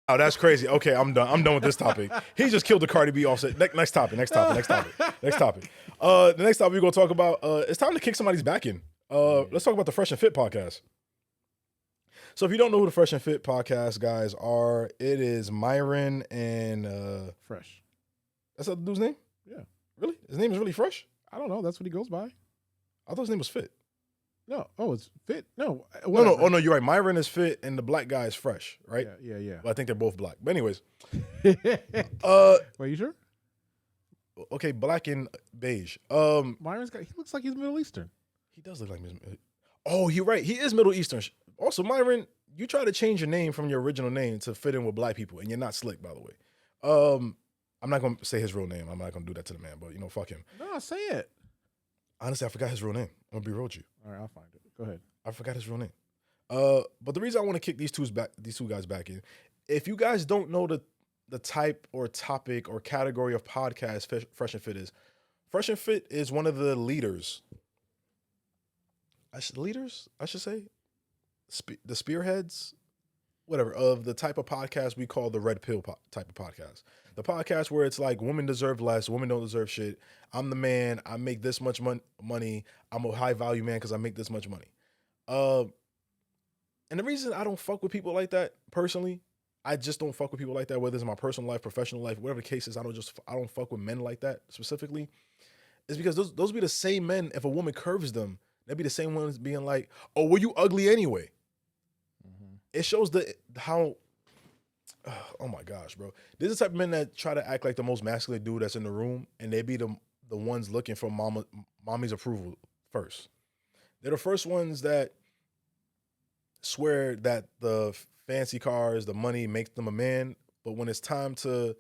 Oh, that's crazy. Okay, I'm done. I'm done with this topic. He just killed the Cardi B offset. Next topic. The next topic we're gonna talk about. It's time to kick somebody's back in. Let's talk about the Fresh and Fit podcast. So if you don't know who the Fresh and Fit podcast guys are, it is Myron and Fresh. That's that dude's name? Yeah. Really? His name is really Fresh? I don't know. That's what he goes by. I thought his name was Fit. No. Oh, it's Fit. No. No. Oh no, you're right. Myron is Fit and the black guy is Fresh, right? Yeah. Well, I think they're both black. But anyways. Wait, you sure? Okay, black and beige. Myron's got. He looks like he's Middle Eastern. He does look like Oh, you're right. He is Middle Eastern. Also, Myron, you try to change your name from your original name to fit in with black people, and you're not slick, by the way. I'm not gonna say his real name. I'm not gonna do that to the man, but fuck him. No, say it. Honestly, I forgot his real name. I'm gonna be real with you. All right, I'll find it. Go ahead. I forgot his real name. But the reason I want to kick these two guys back in, if you guys don't know the type or topic or category of podcast Fresh and Fit is, Fresh and Fit is one of the leaders. I should say, the spearheads, whatever, of the type of podcast we call the red pill type of podcast. The podcast where it's like women deserve less, women don't deserve shit. I'm the man. I make this much money. I'm a high value man because I make this much money. And the reason I don't fuck with people like that personally, I just don't fuck with people like that, whether it's in my personal life, professional life, whatever the case is, I don't fuck with men like that specifically, is because those be the same men, if a woman curves them, they'd be the same ones being like, oh, well, you ugly anyway. Mm-hmm. It shows how, oh my gosh, bro. There's the type of men that try to act like the most masculine dude that's in the room, and they be the ones looking for mommy's approval first. They're the first ones that swear that the fancy cars, the money makes them a man, but when it's time to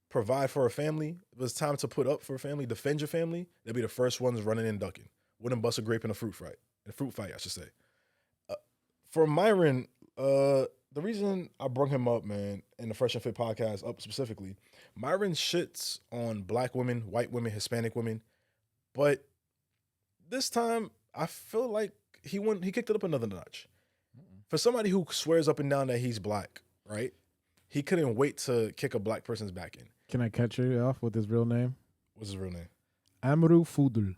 provide for a family, if it's time to put up for a family, defend your family, they'll be the first ones running and ducking. Wouldn't bust a grape in a fruit fight. I should say. For Myron, the reason I brought him up, man, in the Fresh and Fit podcast, up specifically, Myron shits on black women, white women, Hispanic women, but this time I feel like he kicked it up another notch. For somebody who swears up and down that he's black, right? He couldn't wait to kick a black person's back in. Can I catch you off with his real name? What's his real name? Amru Fudul.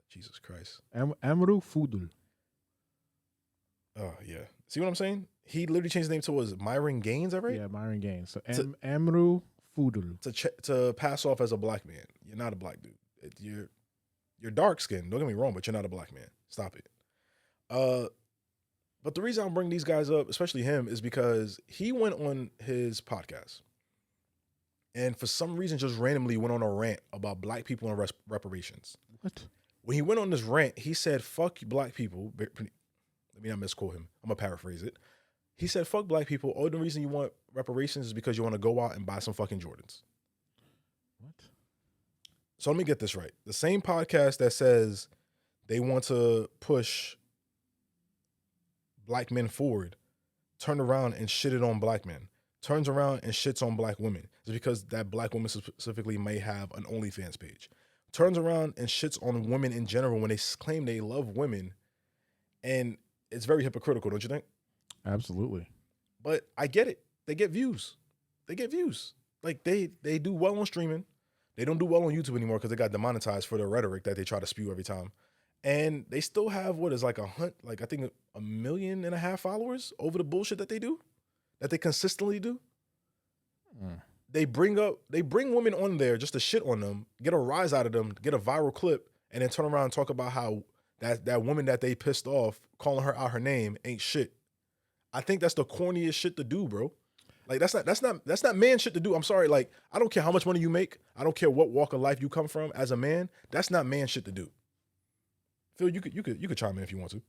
Jesus Christ. Amru Fudul. Oh, yeah. See what I'm saying? He literally changed his name to, was Myron Gaines, is that right? Yeah, Myron Gaines. So Amru Fudul. To pass off as a black man. You're not a black dude. You're dark skinned. Don't get me wrong, but you're not a black man. Stop it. But the reason I'm bringing these guys up, especially him, is because he went on his podcast and for some reason just randomly went on a rant about black people and reparations. What? When he went on this rant, he said, fuck black people. Let me not misquote him. I'm going to paraphrase it. He said, fuck black people. Oh, the reason you want reparations is because you want to go out and buy some fucking Jordans. What? So let me get this right. The same podcast that says they want to push black men forward, turned around and shitted on black men, turns around and shits on black women. It's because that black woman specifically may have an OnlyFans page. Turns around and shits on women in general when they claim they love women. And it's very hypocritical, don't you think? Absolutely. But I get it. They get views. Like they do well on streaming. They don't do well on YouTube anymore because they got demonetized for their rhetoric that they try to spew every time. And they still have I think 1.5 million followers over the bullshit that they do, that they consistently do. Mm. They bring women on there just to shit on them, get a rise out of them, get a viral clip, and then turn around and talk about how that woman that they pissed off, calling her out her name, ain't shit. I think that's the corniest shit to do, bro. Like that's not man shit to do. I'm sorry. Like, I don't care how much money you make. I don't care what walk of life you come from as a man. That's not man shit to do. Phil, you could chime in if you want to.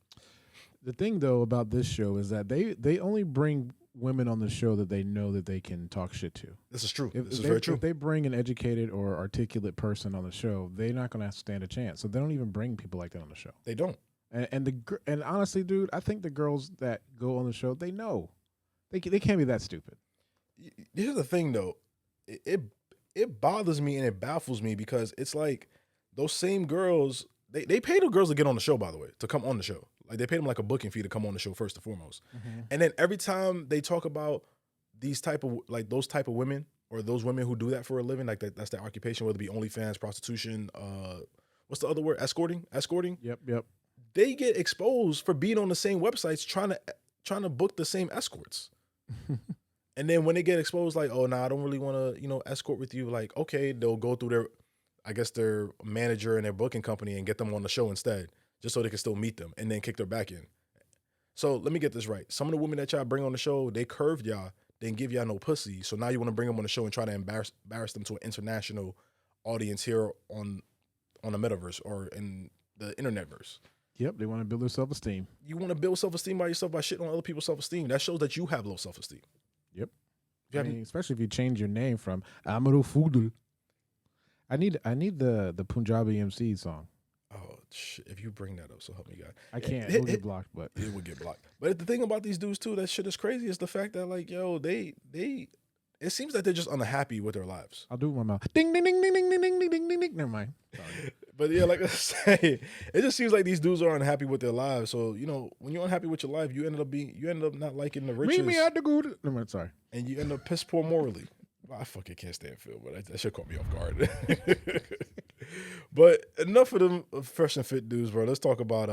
The thing though about this show is that they only bring women on the show that they know that they can talk shit to. This is true. This is very true. If they bring an educated or articulate person on the show, they're not going to stand a chance. So they don't even bring people like that on the show. They don't. And honestly, dude, I think the girls that go on the show, they know they can't be that stupid. Here's the thing though, it bothers me and it baffles me because it's like those same girls. They pay the girls to get on the show, by the way, to come on the show. Like, they paid them like a booking fee to come on the show first and foremost. Mm-hmm. And then every time they talk about these type of like those type of women or those women who do that for a living, like that's their occupation, whether it be OnlyFans, prostitution, what's the other word? Escorting. Yep. They get exposed for being on the same websites trying to book the same escorts. And then when they get exposed, like, oh, nah, I don't really want to, escort with you. Like, okay, they'll go through their manager and their booking company and get them on the show instead, just so they can still meet them and then kick their back in. So let me get this right. Some of the women that y'all bring on the show, they curved y'all, they didn't give y'all no pussy. So now you want to bring them on the show and try to embarrass them to an international audience here on the metaverse or in the internetverse. Yep, they want to build their self-esteem. You want to build self-esteem by yourself by shitting on other people's self-esteem. That shows that you have low self-esteem. Yep. Especially if you change your name from Amadou Foudou. I need the Punjabi MC song. Oh shit! If you bring that up, so help me God. I can't. It'll get blocked, but it would get blocked. But the thing about these dudes too, that shit is crazy, is the fact that like, yo, they it seems like they're just unhappy with their lives. I'll do it with my mouth. Ding ding ding ding ding ding ding ding ding ding. Never mind. Sorry. But yeah, like I say, it just seems like these dudes are unhappy with their lives. So when you're unhappy with your life, you end up not liking the riches. Meet me at the good. Never mind. Sorry. And you end up piss poor morally. I fucking can't stand Phil, but that shit caught me off guard. But enough of them fresh and fit dudes, bro. Let's talk about